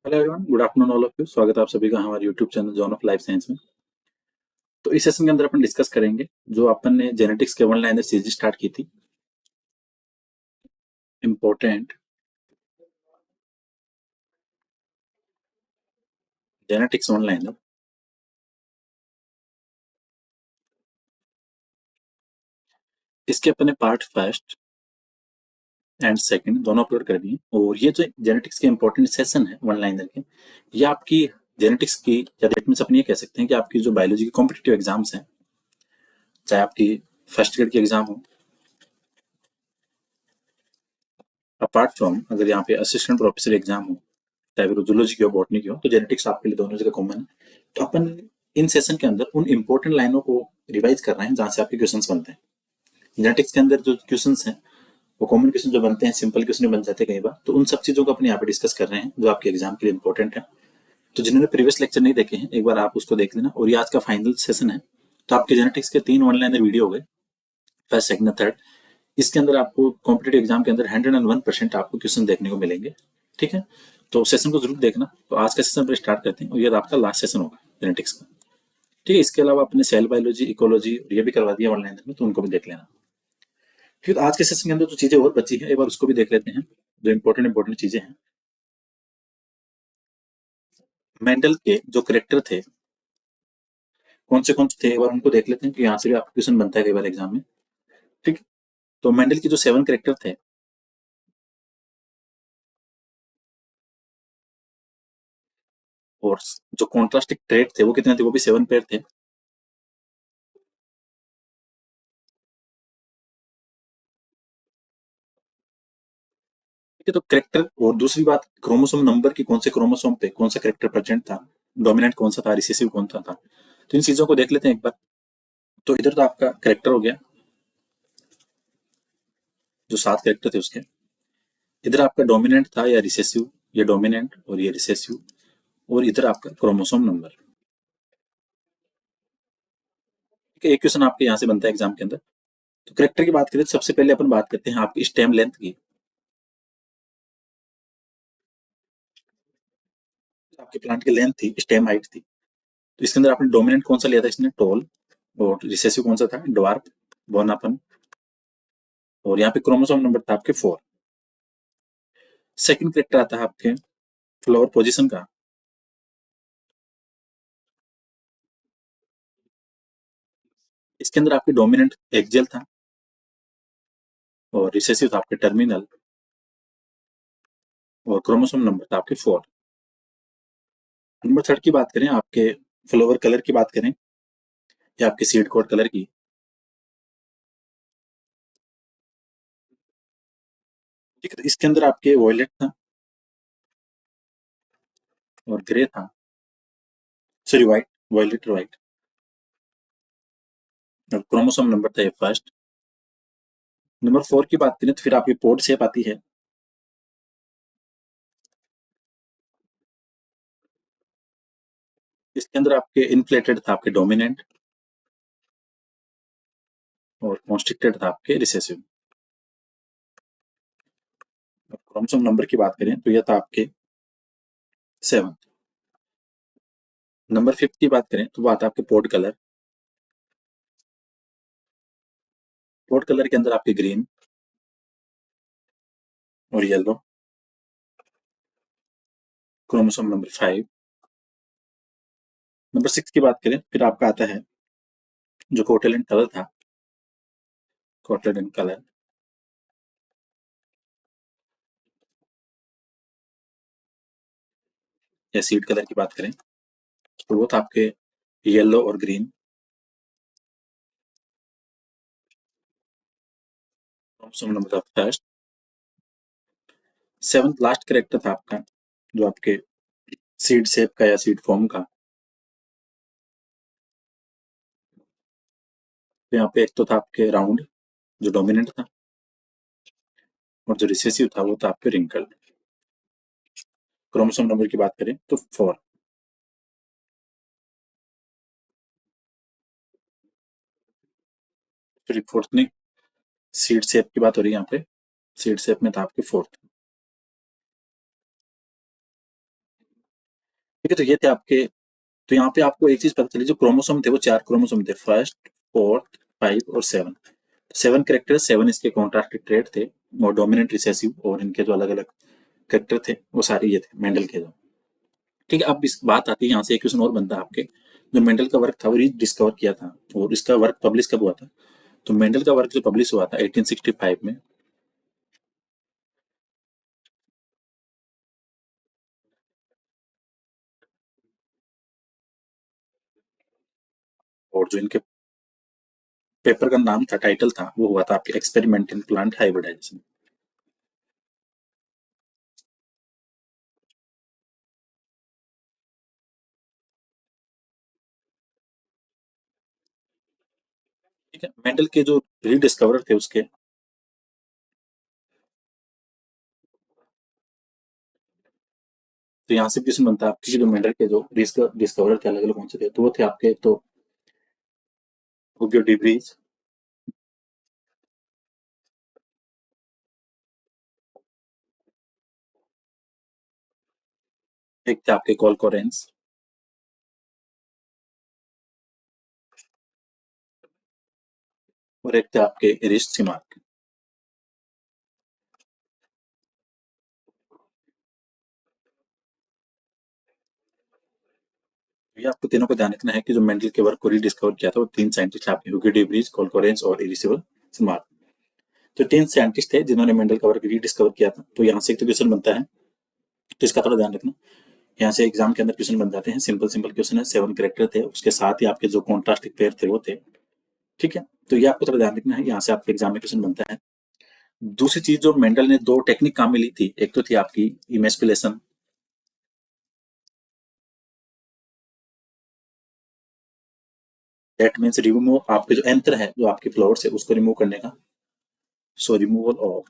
Hello everyone, good afternoon all of you. स्वागत है आप सभी का हमारे YouTube channel John of life science में। तो इस सेशन के अंदर अपन डिस्कस करेंगे जो अपन ने जेनेटिक्स के वन लाइनर सीरीज स्टार्ट की थी, इम्पोर्टेंट जेनेटिक्स वन लाइनर। इसके अपन ने पार्ट फर्स्ट एंड सेकंड दोनों अपलोड कर दिए। और ये जो जेनेटिक्स के इंपॉर्टेंट सेशन है वन लाइनर के, ये आपकी जेनेटिक्स की या दैट मीन्स अपन ये कह सकते हैं कि आपकी जो बायोलॉजी की कॉम्पिटिटिव एग्जाम्स हैं, चाहे आपकी फर्स्ट ग्रेड की एग्जाम हो, अपार्ट फ्रॉम अगर यहाँ पे असिस्टेंट प्रोफेसर एग्जाम हो, चाहे वो जूलॉजी की हो बॉटनी की हो, तो जेनेटिक्स आपके लिए दोनों जगह कॉमन है। तो अपन इन सेशन के अंदर उन इंपॉर्टेंट लाइनों को रिवाइज कर रहे हैं जहां से आपके क्वेश्चंस बनते हैं। जेनेटिक्स के अंदर जो क्वेश्चंस हैं वो कॉमन क्वेश्चन जो बनते हैं, सिंपल क्वेश्चन बन जाते हैं कई बार, तो उन सब चीजों को अपने यहाँ पे डिस्कस कर रहे हैं जो आपके एग्जाम के लिए इंपॉर्टेंट है। तो जिन्होंने प्रीवियस लेक्चर नहीं देखे हैं, एक बार आप उसको देख लेना। और ये आज का फाइनल सेशन है। तो आपके जेनेटिक्स के 3 वन लाइनर वीडियो हो गए, फर्स्ट सेकंड थर्ड। इसके अंदर आपको कॉम्पिटेटिव एग्जाम के अंदर 101% आपको क्वेश्चन देखने को मिलेंगे। ठीक है, तो सेशन को जरूर देखना। तो आज का सेशन पर स्टार्ट करते हैं और ये आपका लास्ट सेशन होगा जेनेटिक्स का। ठीक है, इसके अलावा अपने सेल बायोलॉजी, इकोलॉजी ये भी करवा दिया ऑनलाइन में, तो उनको भी देख लेना। फिर आज के सेशन के अंदर जो चीजें और बची हैं, एक बार उसको भी देख लेते हैं, जो इंपॉर्टेंट इंपॉर्टेंट चीजें हैं। मेंडल के जो करेक्टर थे, कौन से थे, एक बार उनको देख लेते हैं कि यहाँ से भी आपका क्वेश्चन बनता है कई बार एग्जाम में। ठीक है, तो मेंडल के जो 7 करेक्टर थे, और जो कॉन्ट्रास्टिक ट्रेट थे वो कितने थे, वो भी 7 पेयर थे। ठीक है, तो करेक्टर और दूसरी बात, क्रोमोसोम नंबर की कौन से क्रोमोसोम पे कौन सा करेक्टर प्रेजेंट था, डोमिनेंट कौन सा था, रिसेसिव कौन सा था। तो इन चीजों को देख लेते हैं एक बार। तो इधर तो आपका करेक्टर हो गया, जो 7 करेक्टर थे उसके। इधर आपका डोमिनेंट था या रिसेसिव, ये डोमिनेंट और ये रिसेसिव। और इधर आपका क्रोमोसोम नंबर। ठीक है, एक क्वेश्चन आपके यहाँ से बनता है एग्जाम के अंदर। तो करेक्टर की बात करें तो सबसे पहले अपन बात करते हैं आपकी स्टेम लेंथ की। आपके प्लांट की लेंथ थी, स्टेम हाइट थी। तो इसके अंदर आपने डोमिनेंट कौन सा लिया था, इसने टॉल। और रिसेसिव कौन सा था, ड्वार्फ, बोनापन। और यहाँ पे क्रोमोसोम नंबर था आपके 4। सेकंड करेक्टर आता है आपके फ्लोर पोजीशन का। इसके अंदर आपके डोमिनेंट एक्जेल था और रिसेसिव था आपके टर्मिनल। और क्रोमोसोम नंबर था आपके 4। नंबर थर्ड की बात करें, आपके फ्लावर कलर की बात करें या आपके सीड कोड कलर की। ठीक है, तो इसके अंदर आपके वॉयलेट था और ग्रे था, सॉरी व्हाइट, वॉयलेट और व्हाइट। और क्रोमोसोम नंबर था ये फर्स्ट। नंबर 4 की बात करें तो फिर आपकी पोर्ट शेप आती है। इसके अंदर आपके इन्फ्लेटेड था आपके डोमिनेंट और कॉन्स्ट्रिक्टेड था आपके रिसेसिव। क्रोमोसोम नंबर की बात करें तो यह था आपके 7। नंबर 5 की बात करें तो वो आता है आपके पोर्ट कलर। पोर्ट कलर के अंदर आपके ग्रीन और येलो। Chromosome number 5। नंबर 6 की बात करें फिर आपका आता है जो कोटेलेंट कलर था, कोटेलेंट कलर। या सीड कलर की बात करें तो वो था आपके येलो और ग्रीन। क्रोमोसोम नंबर था फर्स्ट। 7th लास्ट करेक्टर था आपका जो आपके सीड शेप का या सीड फॉर्म का। तो यहाँ पे एक तो था आपके राउंड जो डोमिनेंट था, और जो रिसेसिव था वो था आपके रिंकल। क्रोमोसोम नंबर की बात करें तो 4। फिर फोर्थ नहीं, सीड शेप की बात हो रही है यहाँ पे। सीड शेप में था आपके 4th। ठीक है, तो ये थे आपके। तो यहाँ पे आपको एक चीज पता चली, जो क्रोमोसोम थे वो 4 क्रोमोसोम थे, फर्स्ट, फोर्थ, 5 और 7। 7 कैरेक्टर, 7 इसके कॉन्ट्रास्टेड ट्रेड थे, और डोमिनेंट रिसेसिव, और इनके जो अलग अलग कैरेक्टर थे वो सारे ये थे मेंडल के जो। ठीक है, अब इस बात आती है यहाँ से एक क्वेश्चन और बनता है आपके, जो मेंडल का वर्क था वो डिस्कवर किया था, और इसका वर्क पब्लिश कब हुआ था? तो मेंडल का वर्क जो पब्लिश हुआ था 1865 में। और जो इनके पेपर का नाम था, टाइटल था, वो हुआ था आपके एक्सपेरिमेंट इन प्लांट हाइब्रिडाइजेशन। ठीक है, मेंडल के जो रीडिस्कवर थे उसके। तो यहाँ से क्वेश्चन बनता है आपके, जो मेंडल के जो डिस्कवर थे अलग अलग कौन से थे, तो वो थे आपके, तो हुगो डिब्रीज, एक थे आपके कॉलकोरेंस, और एक थे आपके एरिस्ट सिमार्क। ये आपको तीनों को ध्यान रखना है कि जो मेंडल के वर्क को रीडिस्कवर किया था वो 3 साइंटिस्ट आपके, हुगो डिब्रीज, कॉलकोरेंस और इरिसिबल सिमार्क। तो 3 साइंटिस्ट थे जिन्होंने मेंडल का वर्क रीडिस्कवर किया था। तो यहाँ से एक तो क्वेश्चन बनता है, तो इसका थोड़ा ध्यान रखना। यहाँ से एग्जाम के अंदर क्वेश्चन बन जाते हैं, सिंपल सिंपल क्वेश्चन है, 7 कैरेक्टर थे, उसके साथ ही आपके जो कॉन्ट्रास्टिंग पेयर थे वो थे। ठीक है, तो ये आपको थोड़ा ध्यान रखना है, यहाँ से आपके एग्जाम में क्वेश्चन बनता है। दूसरी चीज, जो मेंडल ने 2 टेक्निक काम में ली थी, एक तो थी आपकी इमेस्कुलेशन। दैट मीन्स रिमूव, आपके जो एंथर है जो आपके फ्लावर्स है उसको रिमूव करने का। So removal of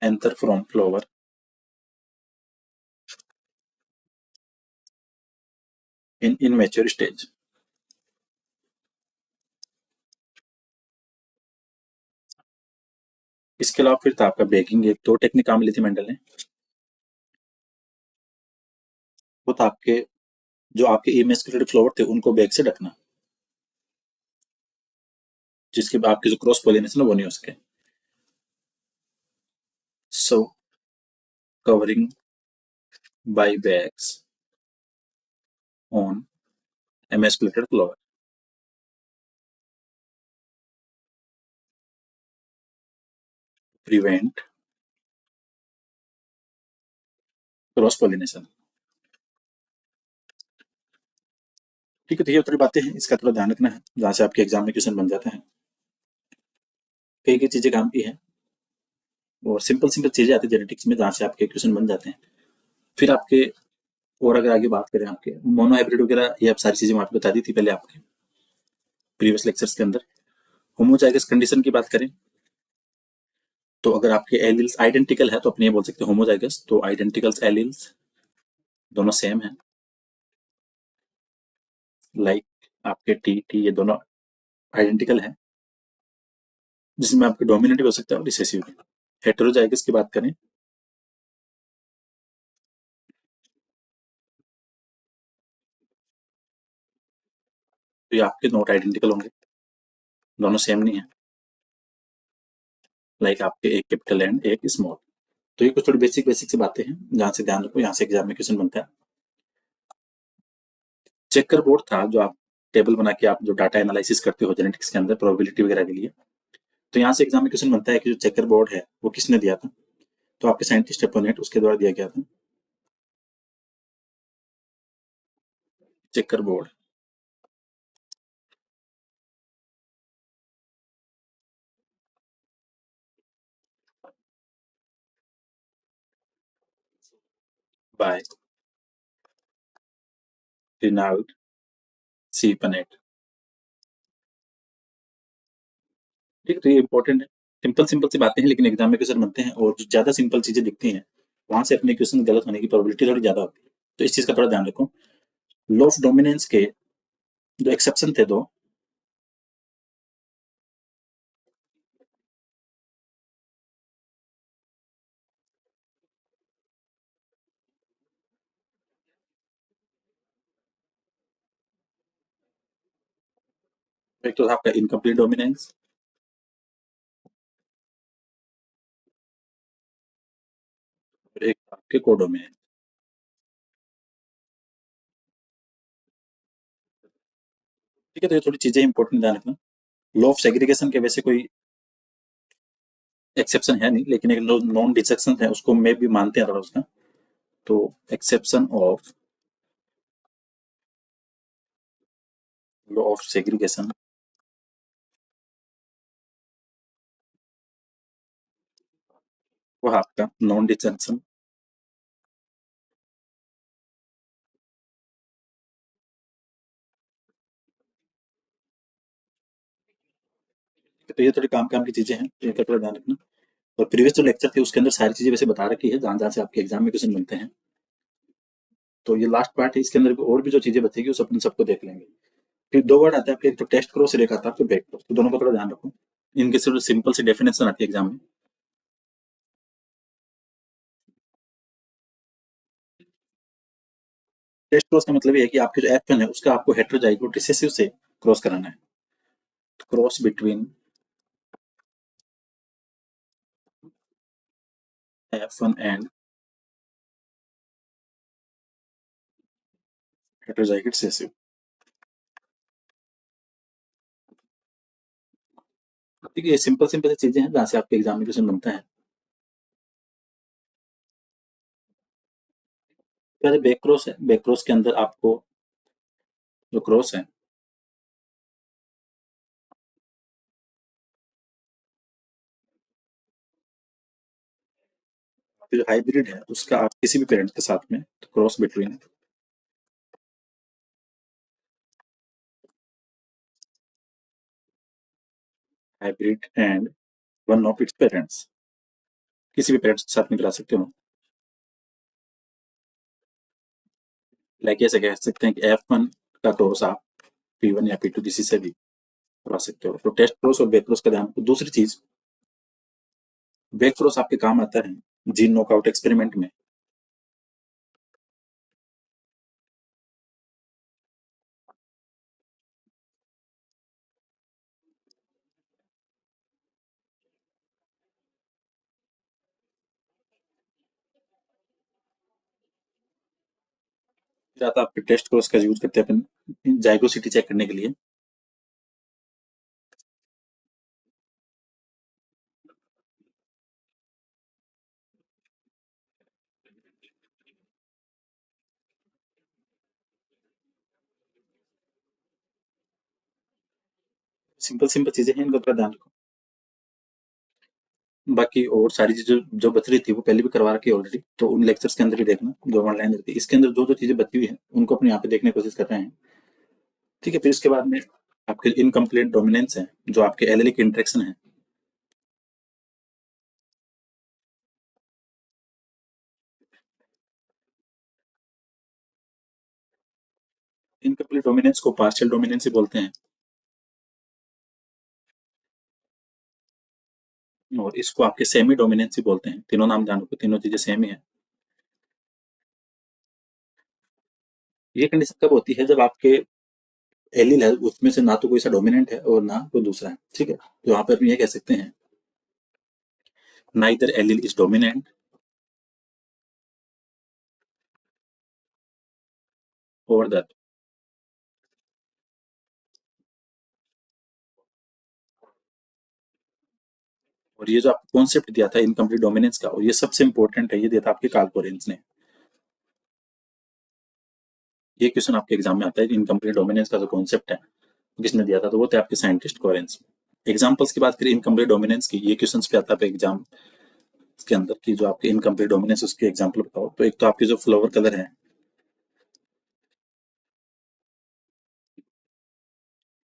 anther from flower in immature stage. इसके अलावा फिर था आपका बेकिंग, एक 2 टेक्निक काम में ली थी मेंडल ने। वो था आपके, जो आपके इमेस्कुलेटेड फ्लावर थे उनको बैग से ढकना, जिसके बाद आपके जो क्रॉस पोलिनेशन है वो नहीं हो सके। So covering by bags on emasculated flower, prevent cross pollination. ठीक है, तो ये थोड़ी बातें हैं, इसका थोड़ा ध्यान रखना है, जहाँ से आपके एग्जाम में क्वेश्चन बन जाता है। कई कई चीजें काम की है, और सिंपल सिंपल चीजें आती है जेनेटिक्स में, जहाँ से आपके क्वेश्चन बन जाते हैं। फिर आपके, और अगर आगे बात करें आपके मोनो हाइब्रिड वगैरह, ये आप सारी चीजें वहां पे बता दी थी पहले आपके प्रीवियस लेक्चर्स के अंदर। होमोजाइगस कंडीशन की बात करें, तो अगर आपके एलिल्स आइडेंटिकल है तो अपने ये बोल सकते हैं होमोजाइगस, तो आइडेंटिकल्स एलिल्स दोनों सेम है, लाइक आपके टी टी, ये दोनों आइडेंटिकल है, जिसमें आपके डोमिनेंट भी हो सकता है और रिसेसिव भी। हेटेरोजाइगस की बात करें, तो ये आपके नॉट आइडेंटिकल होंगे, दोनों सेम नहीं है, लाइक आपके एक कैपिटल एंड एक स्मॉल। तो ये कुछ थोड़ी बेसिक बेसिक सी बातें हैं, जहाँ से ध्यान रखो, यहाँ से एग्जाम में क्वेश्चन बनता है। चेकर बोर्ड था, जो आप टेबल बना के आप जो डाटा एनालिसिस करते हो जेनेटिक्स के अंदर प्रोबेबिलिटी वगैरह के लिए। तो यहाँ से एग्जाम में क्वेश्चन बनता है कि जो चेकर बोर्ड है वो किसने दिया था? तो आपके साइंटिस्ट अपोनेंट, उसके द्वारा दिया गया था चेकर बोर्ड बाय रिनाल्ड सी पनेट। ठीक है, तो ये इंपॉर्टेंट है, सिंपल सिंपल सी बातें हैं, लेकिन एग्जाम में क्वेश्चन बनते हैं, और जो ज्यादा सिंपल चीजें दिखती हैं वहां से अपने क्वेश्चन गलत होने की प्रोबेबिलिटी थोड़ी ज्यादा होती है। तो इस चीज का थोड़ा ध्यान रखो। लॉ ऑफ डोमिनेंस के जो एक्सेप्शन थे 2, एक तो था आपका इनकम्प्लीट डोमिनेंस, और एक था आपके कोडोमिनेंस। ठीक है, तो ये थोड़ी चीजें इंपॉर्टेंट ध्यान रखना। लॉ ऑफ सेग्रीगेशन के वैसे कोई एक्सेप्शन है नहीं, लेकिन एक नॉन डिसेक्शन है, उसको मैं भी मानते हैं थोड़ा उसका। तो exception of law of segregation, वो है आपका नॉन डिसेक्शन। तो ये थोड़ी काम काम की चीजें हैं, तो इनका थोड़ा ध्यान रखना। और प्रीवियस जो लेक्चर थे उसके अंदर सारी चीजें वैसे बता रखी है, जहाँ जहाँ से आपके एग्जाम में क्वेश्चन बनते हैं। तो ये लास्ट पार्ट है, इसके अंदर भी और भी जो चीजें बचेगी उस अपन सबको देख लेंगे। फिर दो वर्ड आते हैं आपके, एक तो टेस्ट क्रॉस और एक आता है आपको बैक क्रॉस, तो दोनों का थोड़ा ध्यान रखो। इनके सिर्फ सिंपल सी डेफिनेशन आती है एग्जाम में। टेस्ट क्रॉस का मतलब ये है कि आपके जो एफ है उसका आपको हेटेरोजाइगोट रिसेसिव से क्रॉस कराना है। Cross between F1 and heterozygote recessive. ठीक है, ये सिंपल सिंपल सी चीजें हैं जहाँ से आपके एग्जाम में क्वेश्चन बनता है। पहले बैक क्रॉस है, बैक क्रॉस के अंदर आपको जो क्रॉस है, फिर जो हाइब्रिड है उसका आप किसी भी पेरेंट के साथ में, तो cross between hybrid and one of its parents, किसी भी पेरेंट्स के साथ में करा सकते हो। लाइक ऐसे कह सकते हैं कि F1 का क्रॉस आप P1 या P2 किसी से भी करवा सकते हो। तो टेस्ट क्रॉस और बैक क्रॉस का ध्यान रखो। दूसरी चीज, बैक क्रॉस आपके काम आता है जीन नॉकआउट एक्सपेरिमेंट में। फिर आता है आपके टेस्ट क्रॉस का यूज करते हैं अपन जाइगोसिटी चेक करने के लिए। सिंपल सिंपल चीजें हैं, इनका थोड़ा ध्यान रखो। बाकी और सारी चीजें जो बच रही थी वो पहले भी करवा रखी है ऑलरेडी, तो उन लेक्चर्स के अंदर भी देखना जो ऑनलाइन रहती है। इसके अंदर जो जो चीजें बची हुई हैं उनको अपने यहाँ पे देखने की कोशिश कर रहे हैं। ठीक है, फिर इसके बाद में आपके इनकम्प्लीट डोमिनेंस है, जो आपके एलेलिक इंट्रैक्शन है। इनकम्प्लीट डोमिनेंस को पार्शियल डोमिनेंस ही बोलते हैं, और इसको आपके सेमी डोमिनेंस ही बोलते हैं। तीनों नाम जान रखो, तीनों चीजें सेम ही है। ये कंडीशन कब होती है, जब आपके एलील है उसमें से ना तो कोई सा डोमिनेंट है और ना कोई दूसरा है। ठीक है, तो यहाँ पर हम ये कह सकते हैं नाइदर एलील इज डोमिनेंट और दैट। और ये जो आपको कॉन्सेप्ट दिया था इनकम्प्लीट डोमिनेंस का, और ये सबसे इंपॉर्टेंट है, ये दिया था आपके कार्ल कोरेंस ने। ये क्वेश्चन आपके एग्जाम में आता है, इनकम्प्लीट डोमिनेंस का जो कॉन्सेप्ट है किसने दिया था, तो वो थे आपके साइंटिस्ट कोरेंस। एग्जाम्पल्स की बात करें इनकम्प्लीट डोमिनेंस की, ये क्वेश्चन पे आता है एग्जाम के अंदर की, जो आपके इनकम्प्लीट डोमिनेंस उसके एग्जाम्पल बताओ। तो एक तो आपके जो फ्लावर कलर है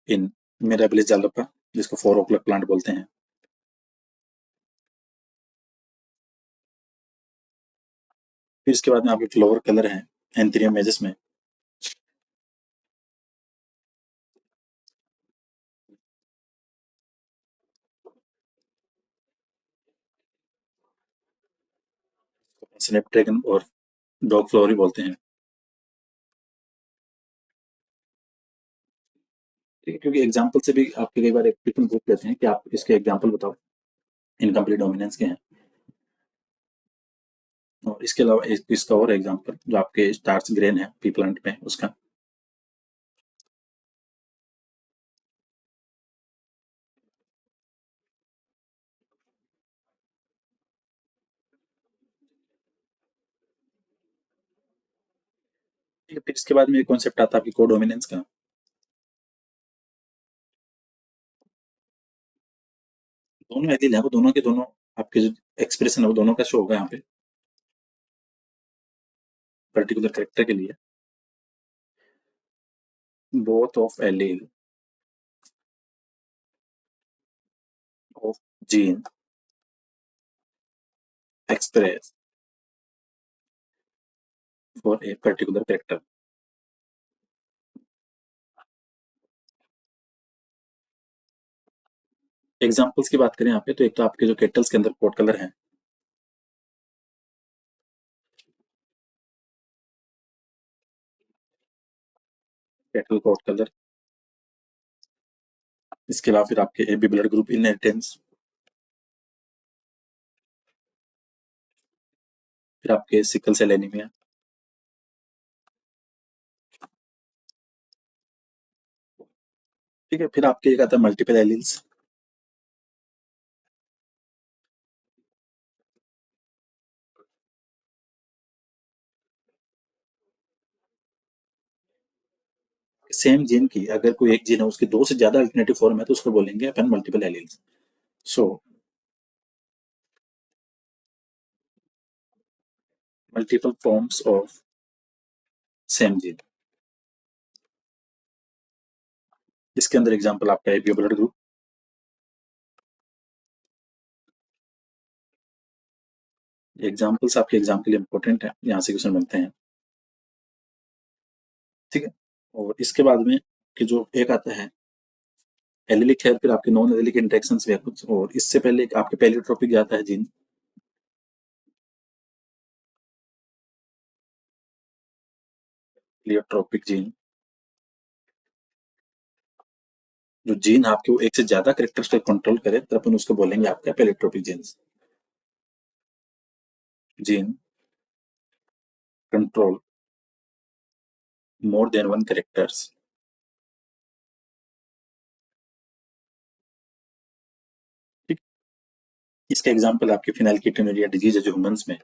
इन मिराबिलिस जालपा, जिसको 4 o'clock प्लांट बोलते हैं। फिर इसके बाद में आपके फ्लावर कलर है एंथेरियम मेजस में, स्नैपड्रैगन और डॉग फ्लावर ही बोलते हैं। ठीक है, क्योंकि एग्जाम्पल से भी आपके कई बार एप्लीकेशन पूछ लेते हैं कि आप इसके एग्जाम्पल बताओ, इनकम्प्लीट डोमिनेंस के हैं। और इसके अलावा इसका और एग्जाम्पल जो आपके स्टार्च ग्रेन है पी प्लांट में उसका। ठीक है, फिर इसके बाद में कॉन्सेप्ट आता है आपकी कोडोमिनेंस का। दोनों एलील है, वो दोनों के दोनों आपके जो एक्सप्रेशन है वो दोनों का शो होगा यहाँ पे पर्टिकुलर कैरेक्टर के लिए। Both of allele of gene express for a particular character. Examples की बात करें यहाँ पे, तो एक तो आपके जो केटल्स के अंदर पोर्ट कलर है, केटल पोर्ट कलर। इसके अलावा फिर आपके एबी ब्लड ग्रुप इनहेरिटेंस, फिर आपके सिकल सेल एनीमिया, ठीक है। फिर आपके एक आता है मल्टीपल एलील्स, सेम जीन की अगर कोई एक जीन है उसके दो से ज्यादा अल्टरनेटिव फॉर्म है तो उसको बोलेंगे अपन multiple alleles. So multiple forms of same gene. इसके अंदर एग्जांपल आपका एबी ब्लड ग्रुप। एग्जांपल्स आपके एग्जाम के लिए इंपॉर्टेंट है, यहाँ से क्वेश्चन बनते हैं, ठीक है। और इसके बाद में कि जो एक आता है एलिलिक है, फिर आपके नॉन एलिलिक इंटरेक्शंस भी है कुछ, और इससे पहले आपके पेलियोट्रोपिक आता है जीन, पेलियोट्रोपिक जीन। जो जीन आपके वो एक से ज्यादा कैरेक्टर्स को कंट्रोल करे तो अपन उसको बोलेंगे आपका pleiotropic genes. Gene control more than one characters. ठीक। इसका एग्जांपल आपके फिनाइलकीटोनुरिया डिजीज है जो ह्यूमंस में।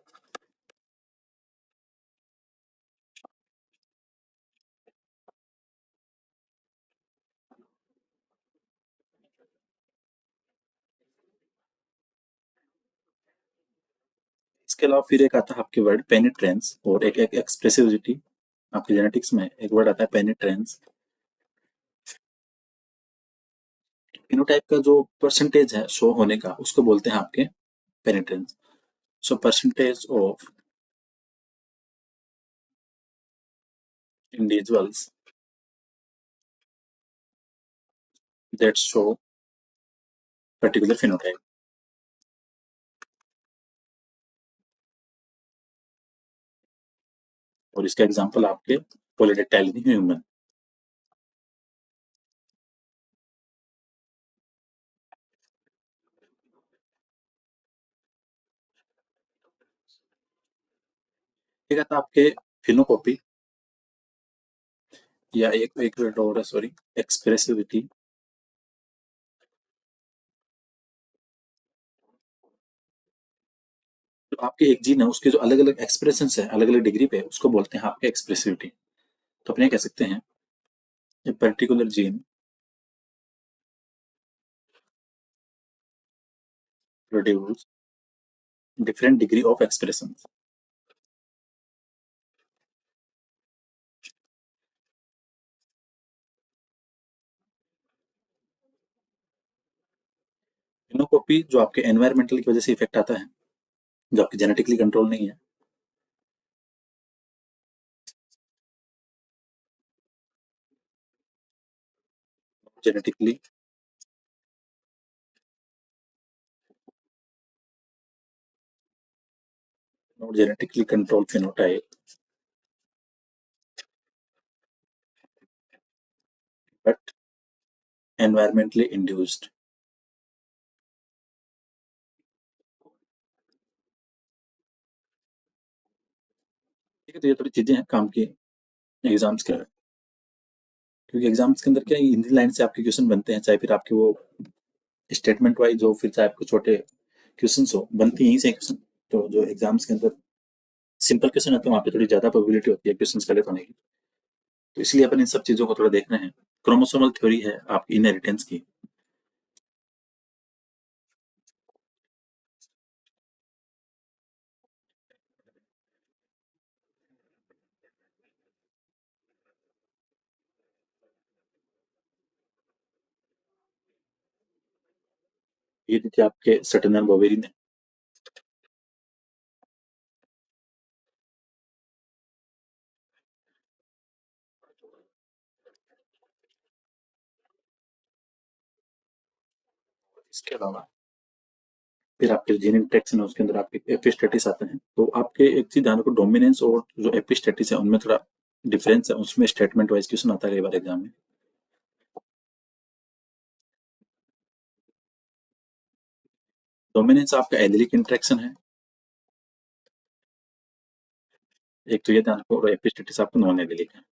इसके अलावा फिर एक आता है आपके वर्ड पेनिट्रेंस और एक एक्सप्रेसिविटी। आपके जेनेटिक्स में एक वर्ड आता है पेनिट्रेंस। फिनोटाइप का जो परसेंटेज है शो होने का उसको बोलते हैं आपके penetrance. So percentage of individuals that show particular phenotype. और इसका एग्जांपल आपके पॉलीडेक्टाइल ह्यूमन। ठीक है, तो आपके फिनोकॉपी या एक एक वर्ड और है सॉरी, एक्सप्रेसिविटी। तो आपके एक जीन है उसके जो अलग अलग एक्सप्रेशन है अलग अलग डिग्री पे उसको बोलते हैं आपके एक्सप्रेसिविटी। तो अपने कह सकते हैं a particular gene produce different degree of expression. Phenocopy जो आपके एनवायरमेंटल की वजह से इफेक्ट आता है, जो आपकी जेनेटिकली कंट्रोल नहीं है। Genetically not genetically control phenotype but environmentally induced. ठीक है, तो ये थोड़ी चीजें हैं काम की एग्जाम्स के, क्योंकि एग्जाम्स के अंदर क्या है, हिंदी लाइन से आपके क्वेश्चन बनते हैं, चाहे फिर आपके वो स्टेटमेंट वाइज हो, फिर चाहे आपको छोटे क्वेश्चन हो, बनती यहीं से क्वेश्चन। तो जो एग्जाम्स के अंदर सिंपल क्वेश्चन आते हैं वहाँ पे थोड़ी ज्यादा प्रोबेबिलिटी होती है क्वेश्चन गलत होने की। तो इसलिए अपन इन सब चीजों को थोड़ा देख रहे हैं। क्रोमोसोमल थ्योरी है आपकी इनहेरिटेंस की। ये दी थी आपके सटनर बोवेरी ने। इसके अलावा फिर आपके जीन इंटरेक्शन है, उसके अंदर आपके एपिस्टेटिस आते हैं। तो आपके एक चीज ध्यान रखो, डोमिनेंस और जो एपिस्टेटिस है उनमें थोड़ा डिफरेंस है, उसमें स्टेटमेंट वाइज क्वेश्चन आता है कई बार एग्जाम में। डोमिनेंस आपका एलिलिक इंटरेक्शन है, एक तो ये ध्यान रखो, और एपिस्टेटिस आपका नॉन एलिलिक है।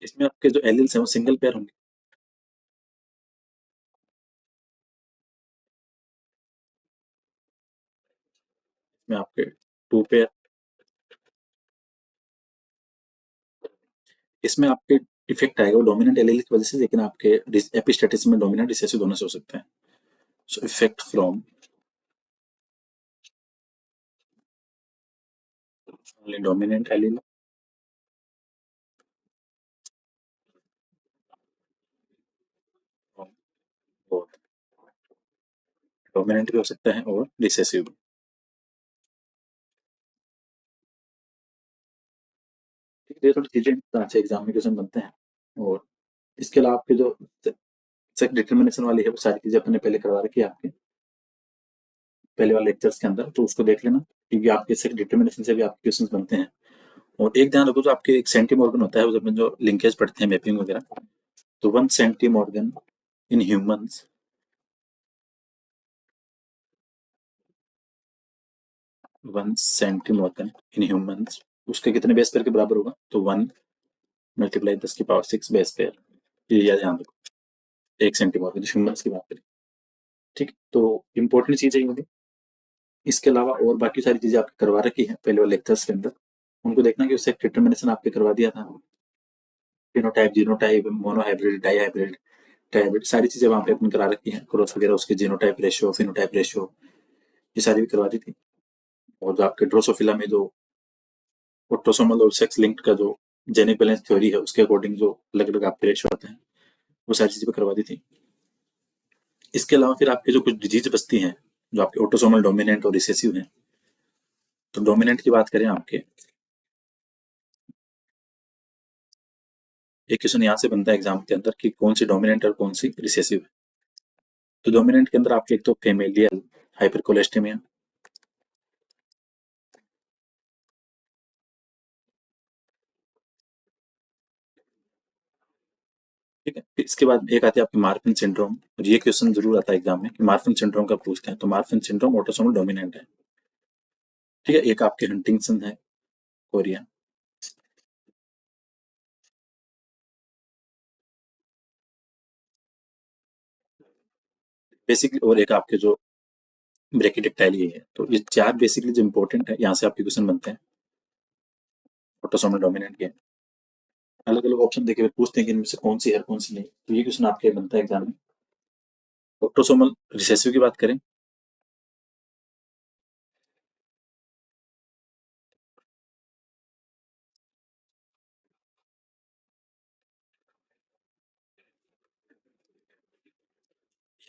इसमें आपके जो एलिल्स हैं वो सिंगल पेयर होंगे। इसमें आपके टू पेयर। इसमें आपके इफेक्ट आएगा वो डोमिनेंट एलील की वजह से, लेकिन आपके एपिस्टेटिस में डोमिनेंट रिसेसिव दोनों से हो सकते हैं। So effect from only dominant allele from both, dominant भी हो सकता है और रिसेसिव भी। ठीक है, ये थोड़ी चीजें तरह से एग्जाम में क्वेश्चन बनते हैं। और इसके अलावा आपके जो सेक्स डिटर्मिनेशन वाली है वो सारी चीजें अपने पहले करवा रखी है आपके पहले वाले लेक्चर्स के अंदर, तो उसको देख लेना, क्योंकि आपके सेक्स डिटर्मिनेशन से भी आपके क्वेश्चन बनते हैं। और एक ध्यान रखो, जो आपके एक सेंटीमॉर्गन होता है, वो जब जो लिंकेज पढ़ते हैं मैपिंग वगैरह, तो 1 सेंटीमॉर्गन इन ह्यूमंस, 1 सेंटीमॉर्गन इन ह्यूमंस, उसके कितने बेस पेयर के बराबर होगा, तो 1 × 10⁻6 बेस पेयर। ये याद ध्यान रखो, 1 सेंटीमॉर्गन ह्यूमंस की बात करें। ठीक, तो इंपॉर्टेंट चीज है ये होगी। इसके अलावा और बाकी सारी चीजें आपकी करवा रखी है पहले वाले लेक्चर्स के अंदर, उनको देखना कि उससे डिटर्मिनेशन आपके करवा दिया था। फिनोटाइप, जीनोटाइप, मोनोहाइब्रिड, डाईहाइब्रिड, ट्राइहाइब्रिड, सारी चीजें वहां पे अपन करा रखी हैं, क्रॉस वगैरह, उसके जीनोटाइप रेशियो, फिनोटाइप रेशियो, ये सारी भी करवा दी थी। और जो आपके ड्रोसोफिला में जो ऑटोसोमल और सेक्स लिंक्ड का जो जेनिक बैलेंस थ्योरी है, उसके अकॉर्डिंग जो अलग अलग आपके रेशियो आते हैं, वो सारी चीजें भी करवा दी थी। इसके अलावा फिर आपके जो कुछ डिजीज बचती हैं, जो आपके ऑटोसोमल डोमिनेंट और रिसेसिव हैं, तो डोमिनेंट की बात करें आपके, एक क्वेश्चन यहाँ से बनता है एग्जाम के अंदर कि कौन सी डोमिनेंट और कौन सी रिसेसिव है। तो डोमिनेंट के अंदर आपके एक तो फेमेलियल हाइपरकोलेस्टेमिया। ठीक है, फिर इसके बाद एक आती है आपकी मार्फन सिंड्रोम, और ये क्वेश्चन जरूर आता है एग्जाम में कि मार्फन सिंड्रोम का पूछते हैं, तो मार्फन सिंड्रोम ऑटोसोमल डोमिनेंट है। ठीक है, एक आपके हंटिंगसन है, कोरिया, बेसिकली, और एक आपके जो ब्रेकिटेक्टाइल ये है। तो ये चार बेसिकली जो इंपॉर्टेंट है, यहाँ से आपके क्वेश्चन बनते हैं ऑटोसोमल डोमिनेंट के। अलग अलग ऑप्शन देके पूछते हैं कि इनमें से कौन सी है कौन सी नहीं, तो ये क्वेश्चन आपके बनता है एग्जाम में। ऑटोसोमल रिसेसिव की बात करें,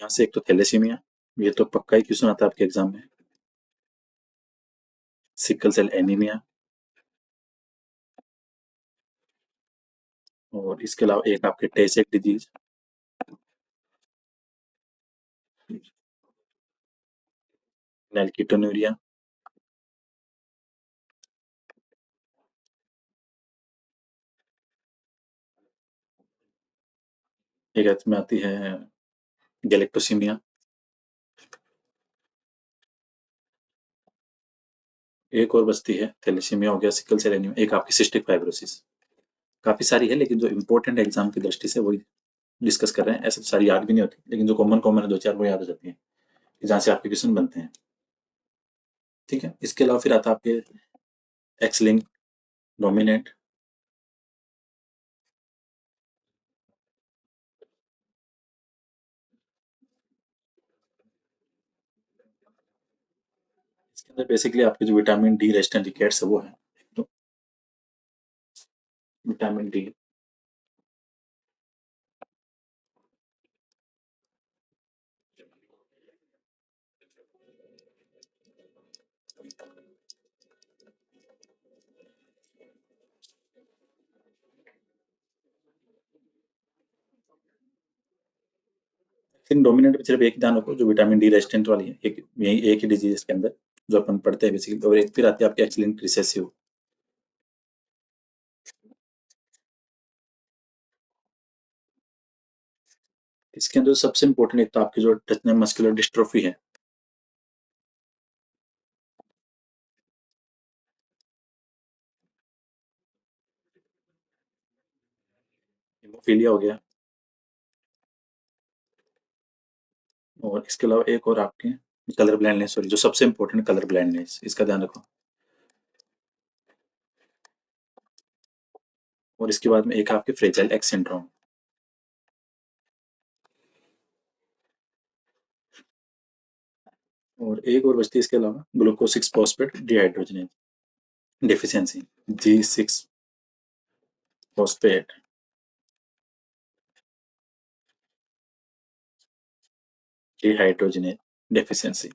यहाँ से एक तो थैलेसीमिया, ये तो पक्का ही क्वेश्चन आता है आपके एग्जाम में। सिकल सेल एनीमिया, और इसके अलावा एक आपके टेसेक डिजीज, नाइलकीटोन्यूरिया, एक में आती है गैलेक्टोसीमिया, एक और बचती है थैलेसीमिया हो गया, सिकल सेल एनीमिया, एक आपकी सिस्टिक फाइब्रोसिस। काफी सारी है, लेकिन जो इंपॉर्टेंट एग्जाम की दृष्टि से वही डिस्कस कर रहे हैं। ऐसे तो सारी याद भी नहीं होती, लेकिन जो कॉमन कॉमन है दो चार वो याद हो जाती है, जहाँ से आपके क्वेश्चन बनते हैं। ठीक है, इसके अलावा फिर आता है आपके एक्स लिंक, डोमिनेंट। इसके अंदर बेसिकली आपके जो विटामिन डी रेजिस्टेंट रिकेट्स है वो है, तो विटामिन डी। लेकिन डोमिनेंट में सिर्फ एक ही ध्यान रखो, जो विटामिन डी रेजिस्टेंट वाली है, एक यही एक ही डिजीज के अंदर जो अपन पढ़ते हैं बेसिकली। और एक फिर आती है आपकी एक्स लिंक रिसेसिव। इसके अंदर सबसे इंपॉर्टेंट एक तो आपकी जो टचनल मस्कुलर डिस्ट्रोफी है, हीमोफीलिया हो गया, और इसके अलावा एक और आपके कलर ब्लाइंडनेस, सॉरी जो सबसे इंपॉर्टेंट कलर ब्लाइंडनेस, इसका ध्यान रखो। और इसके बाद में एक आपके फ्रेजाइल एक्स सिंड्रोम, और एक और बचती है इसके अलावा glucose 6 phosphate dehydrogenase deficiency, G6 phosphate dehydrogenase deficiency.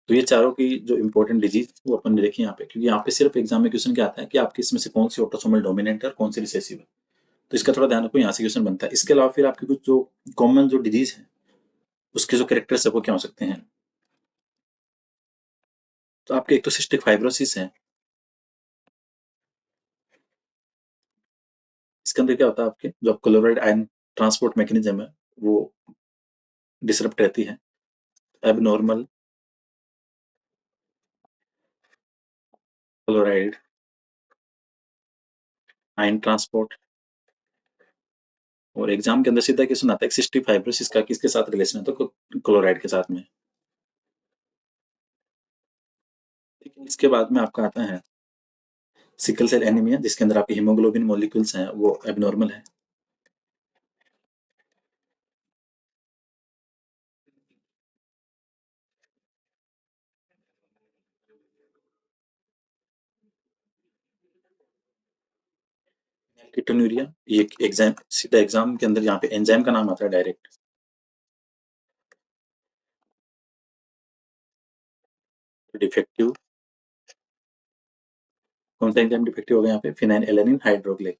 तो ये चारों की जो इंपॉर्टेंट डिजीज वो अपन ने देखी यहाँ पे, क्योंकि यहाँ पे सिर्फ एग्जाम में क्वेश्चन क्या आता है कि आपकी इसमें से कौन सी ऑटोसोमल डोमिनेंट है और कौन सी रिसेसिव है। तो इसका थोड़ा ध्यान रखो, यहाँ से क्वेश्चन बनता है। इसके अलावा फिर आपके कुछ जो कॉमन जो डिजीज है उसके जो कैरेक्टर्स है वो क्या हो सकते हैं। तो आपके एक तो सिस्टिक फाइब्रोसिस है, इसके अंदर क्या होता है आपके जो क्लोराइड आयन ट्रांसपोर्ट मैकेनिज्म है वो डिसरप्ट रहती है। Abnormal chloride ion transport. और एग्जाम के अंदर सीधा क्वेश्चन आता है सिस्टिक फाइब्रोसिस का किसके साथ रिलेशन है, तो क्लोराइड के साथ में। ठीक है, इसके बाद में आपका आता है सिकल सेल एनीमिया, जिसके अंदर आपके हीमोग्लोबिन मॉलिक्यूल्स हैं वो एबनॉर्मल है। कीटोन्यूरिया, ये एग्जाम सीधा एग्जाम के अंदर यहाँ पे एंजाइम का नाम आता है डायरेक्ट। डिफेक्टिव, कौन सा एंजाइम डिफेक्टिव हो गया यहाँ पे, फिनाइल एलेनिन हाइड्रोक्लेज।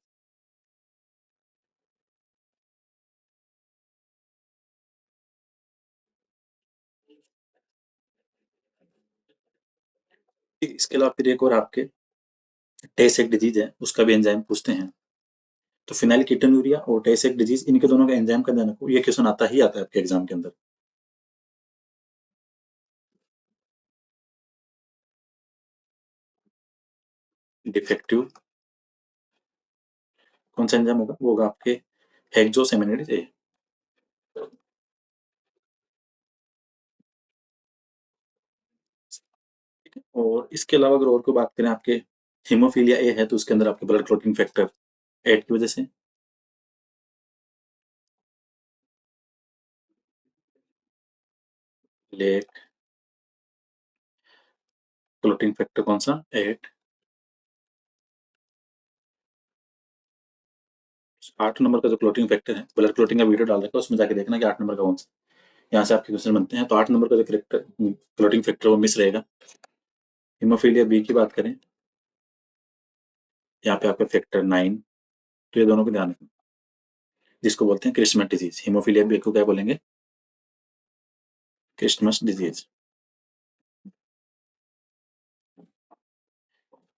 इसके अलावा फिर एक और आपके टेस्ट डिजीज है, उसका भी एंजाइम पूछते हैं। तो फिनाइल कीटोन्यूरिया और टेस्ट डिजीज, इनके दोनों का एंजाइम का ध्यान रखो, ये क्वेश्चन आता ही आता है आपके एग्जाम के अंदर। डिफेक्टिव, कौन सा एंजाइम होगा, वो होगा आपके हेक्सोसेमिनेज ए। ठीक है, और इसके अलावा अगर और को बात करें आपके हीमोफीलिया ए है, तो उसके अंदर आपके ब्लड क्लॉटिंग फैक्टर 8 की वजह से। लेट क्लॉटिंग फैक्टर कौन सा, 8। 8 नंबर का जो क्लॉटिंग फैक्टर है, ब्लड क्लॉटिंग का वीडियो डाल रखा है, उसमें जाके देखना कि 8 नंबर का कौन सा। यहाँ से आपके क्वेश्चन बनते हैं। तो 8 नंबर का जो करेक्टर क्लॉटिंग फैक्टर वो मिस रहेगा। हीमोफीलिया बी की बात करें, यहाँ पे आपका फैक्टर 9। तो ये दोनों को ध्यान रखना, जिसको बोलते हैं क्रिस्टमस डिजीज। हीमोफीलिया बी को क्या बोलेंगे, क्रिस्टमस डिजीज।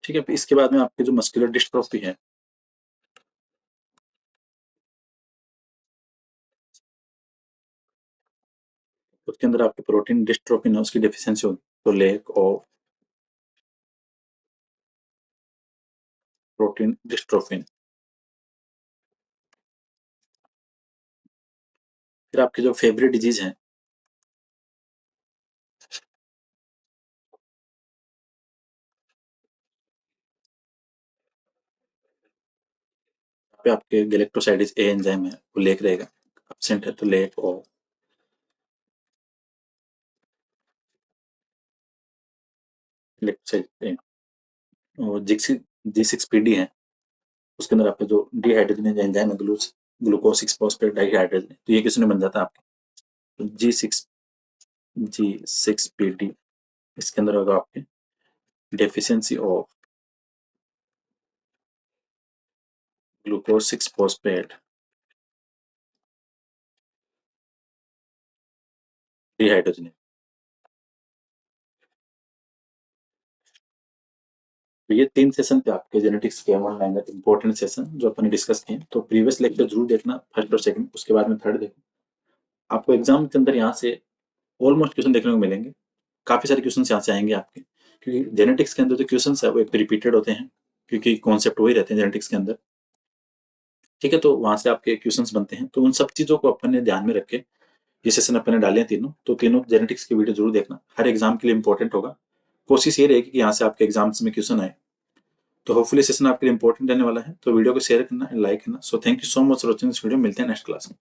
ठीक है, इसके बाद में आपके जो मस्कुलर डिस्ट्रोफी है, उसके अंदर आपके प्रोटीन डिस्ट्रोफिन है, उसकी डेफिशिएंसी होगी, तो लैक ऑफ प्रोटीन डिस्ट्रोफिन। फिर आपकी जो फेवरेट डिजीज है, पे आपके गैलेक्टोसाइडिस ए एंजाइम है, वो लेक रहेगा, एब्सेंट है तो लेक ऑफ गैलेक्टोसाइडिस ए। और G6PD है, उसके अंदर आपका जो डिहाइड्रोजनेज एंजाइम है, ग्लूकोज 6 फॉस्फेट डाइहाइड्रोजन, तो ये किसने बन जाता है आपके, तो G6PD, इसके अंदर होगा आपके deficiency of glucose 6 phosphate dehydrogenase. तो ये 3 सेशन थे आपके जेनेटिक्स के वन लाइनर इंपॉर्टेंट सेशन जो अपन ने डिस्कस किए। तो प्रीवियस लेक्चर जरूर देखना, फर्स्ट और सेकंड, उसके बाद में थर्ड देखना। आपको एग्जाम के अंदर यहाँ से ऑलमोस्ट क्वेश्चन देखने को मिलेंगे, काफी सारे क्वेश्चन यहाँ से आएंगे आपके, क्योंकि जेनेटिक्स के अंदर जो क्वेश्चन है वो एक रिपीटेड होते हैं, क्योंकि कॉन्सेप्ट वही रहते हैं जेनेटिक्स के अंदर। ठीक है, तो वहां से आपके क्वेश्चंस बनते हैं, तो उन सब चीजों को अपन ने ध्यान में रखे ये सेशन अपन ने डाले हैं तीनों, तो तीनों जेनेटिक्स की वीडियो जरूर देखना, हर एग्जाम के लिए इंपॉर्टेंट होगा। कोशिश ये रहेगी कि यहाँ से आपके एग्जाम्स में क्वेश्चन आए, तो होपफुली सेशन आपके लिए इंपॉर्टेंट रहने वाला है। तो वीडियो को शेयर करना, लाइक करना। So thank you so much for watching this video, मिलते हैं नेक्स्ट क्लास में।